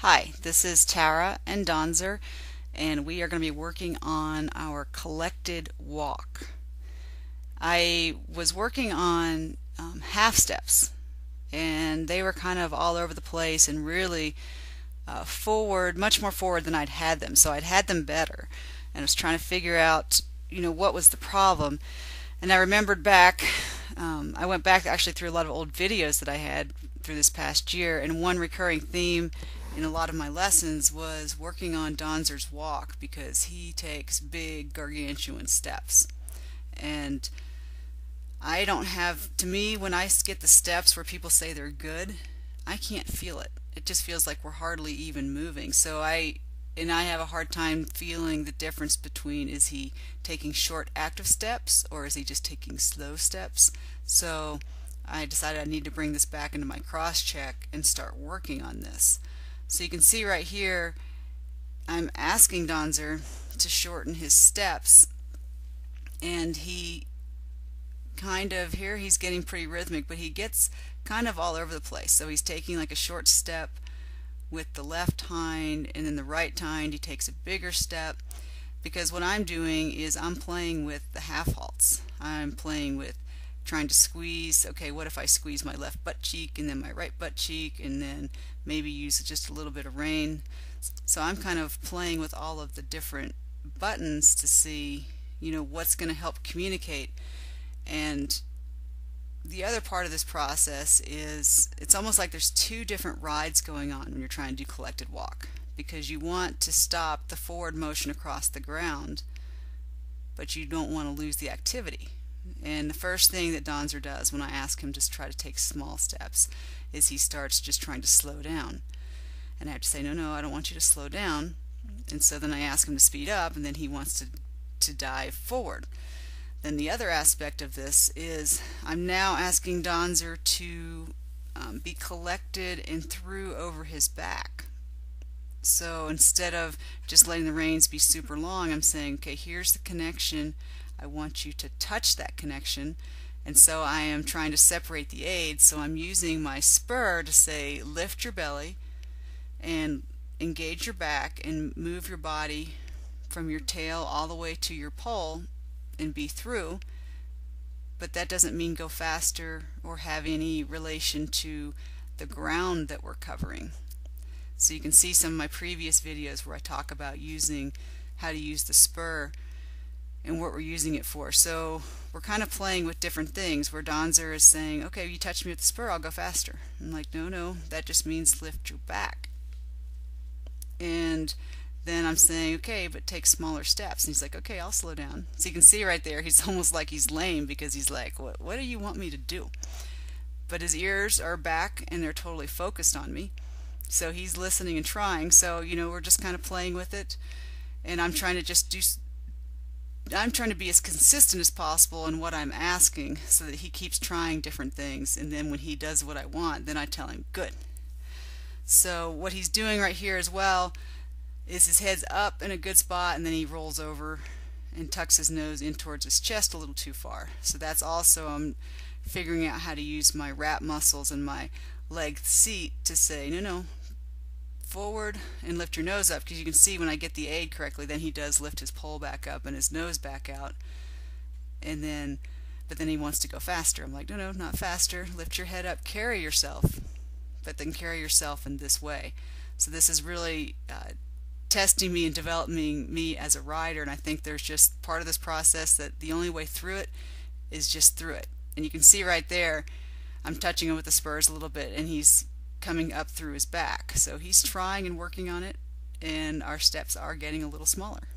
Hi, this is Tara and Donzer, and we are going to be working on our collected walk. I was working on half steps, and they were kind of all over the place and really forward, much more forward than I'd had them. So I'd had them better, and I was trying to figure out, what was the problem. And I remembered back, I went back actually through a lot of old videos that I had through this past year, and one recurring theme in a lot of my lessons was working on Donzer's walk because he takes big gargantuan steps. And I don't have, to me, when I get the steps where people say they're good, I can't feel it. It just feels like we're hardly even moving. And I have a hard time feeling the difference between, is he taking short active steps or is he just taking slow steps? So I decided I need to bring this back into my cross check and start working on this. So you can see right here I'm asking Donzer to shorten his steps, and he kind of, here he's getting pretty rhythmic, but he gets kind of all over the place. So he's taking like a short step with the left hind, and then the right hind he takes a bigger step, because what I'm doing is I'm playing with the half halts. I'm playing with trying to squeeze, okay, what if I squeeze my left butt cheek and then my right butt cheek and then maybe use just a little bit of rein. So I'm kind of playing with all of the different buttons to see, what's going to help communicate. And the other part of this process is it's almost like there's two different rides going on when you're trying to do collected walk, because you want to stop the forward motion across the ground, but you don't want to lose the activity. And the first thing that Donzer does when I ask him to try to take small steps is he starts just trying to slow down. And I have to say, no, I don't want you to slow down. And so then I ask him to speed up, and then he wants to dive forward. Then the other aspect of this is I'm now asking Donzer to be collected and through over his back. So instead of just letting the reins be super long, I'm saying, okay, here's the connection. I want you to touch that connection. And so I am trying to separate the aids. So I'm using my spur to say lift your belly and engage your back and move your body from your tail all the way to your pole and be through. But that doesn't mean go faster or have any relation to the ground that we're covering. So you can see some of my previous videos where I talk about how to use the spur and what we're using it for. So we're kind of playing with different things where Donzer is saying, okay, you touch me with the spur, I'll go faster. I'm like, no, that just means lift your back. And then I'm saying, okay, but take smaller steps. And he's like, okay, I'll slow down. So you can see right there, he's almost like he's lame, because he's like, what do you want me to do? But his ears are back and they're totally focused on me. So he's listening and trying. So, we're just kind of playing with it. And I'm trying to be as consistent as possible in what I'm asking so that he keeps trying different things. And then when he does what I want, then I tell him, good. So what he's doing right here as well is his head's up in a good spot, and then he rolls over and tucks his nose in towards his chest a little too far. So that's also, I'm figuring out how to use my wrap muscles and my leg seat to say, no, forward and lift your nose up, because you can see when I get the aid correctly, then he does lift his pole back up and his nose back out, but then he wants to go faster. I'm like, no, not faster. Lift your head up, carry yourself, but then carry yourself in this way. So this is really testing me and developing me as a rider, and I think there's just part of this process that the only way through it is just through it. And you can see right there, I'm touching him with the spurs a little bit, and he's coming up through his back. So he's trying and working on it, and our steps are getting a little smaller.